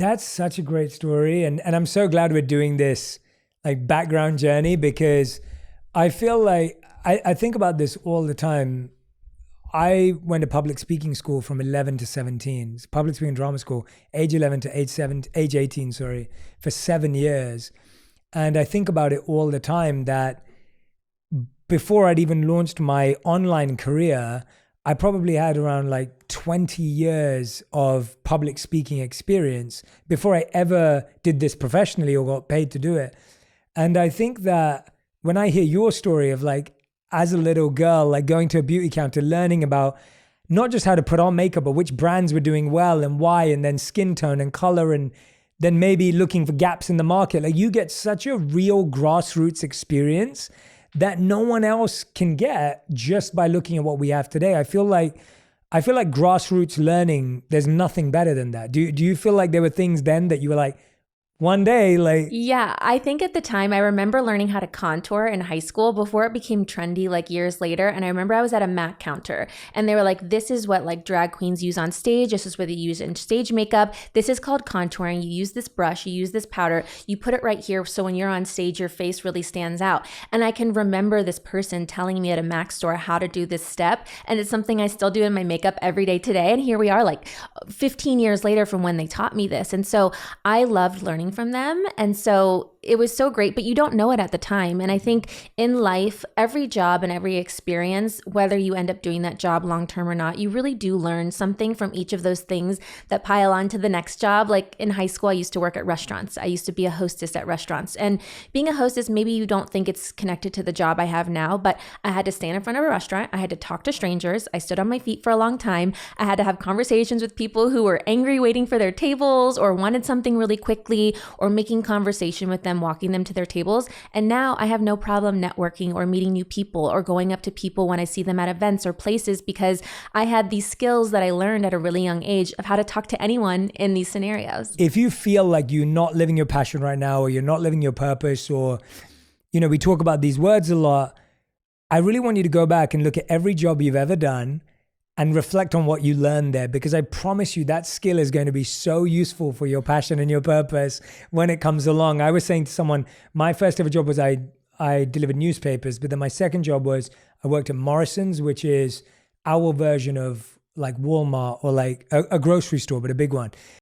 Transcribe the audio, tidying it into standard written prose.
That's such a great story. And I'm so glad we're doing this like background journey because I feel like I think about this all the time. I went to public speaking school from 11 to 17, it's public speaking drama school, age 11 to age 18, sorry, for 7 years. And I think about it all the time that before I'd even launched my online career, I probably had around like 20 years of public speaking experience before I ever did this professionally or got paid to do it. And I think that when I hear your story of like, as a little girl, like going to a beauty counter, learning about not just how to put on makeup, but which brands were doing well and why, and then skin tone and color, and then maybe looking for gaps in the market. Like you get such a real grassroots experience that no one else can get just by looking at what we have today. I feel like grassroots learning, there's nothing better than that. Do you feel like there were things then that you were like, one day, like... Yeah, I think at the time, I remember learning how to contour in high school before it became trendy like years later. And I remember I was at a MAC counter and they were like, this is what like drag queens use on stage. This is what they use in stage makeup. This is called contouring. You use this brush, you use this powder, you put it right here. So when you're on stage, your face really stands out. And I can remember this person telling me at a MAC store how to do this step. And it's something I still do in my makeup every day today. And here we are like 15 years later from when they taught me this. And so I loved learning from them. And so it was so great, but you don't know it at the time. And I think in life, every job and every experience, whether you end up doing that job long-term or not, you really do learn something from each of those things that pile on to the next job. Like in high school, I used to work at restaurants. I used to be a hostess at restaurants. And being a hostess, maybe you don't think it's connected to the job I have now, but I had to stand in front of a restaurant. I had to talk to strangers. I stood on my feet for a long time. I had to have conversations with people who were angry waiting for their tables or wanted something really quickly, or making conversation with them, walking them to their tables. And now I have no problem networking or meeting new people or going up to people when I see them at events or places, because I had these skills that I learned at a really young age of how to talk to anyone in these scenarios. If you feel like you're not living your passion right now, or you're not living your purpose, or, we talk about these words a lot, I really want you to go back and look at every job you've ever done and reflect on what you learned there, because I promise you that skill is going to be so useful for your passion and your purpose when it comes along. I was saying to someone, my first ever job was I delivered newspapers, but then my second job was I worked at Morrison's, which is our version of like Walmart or like a grocery store, but a big one.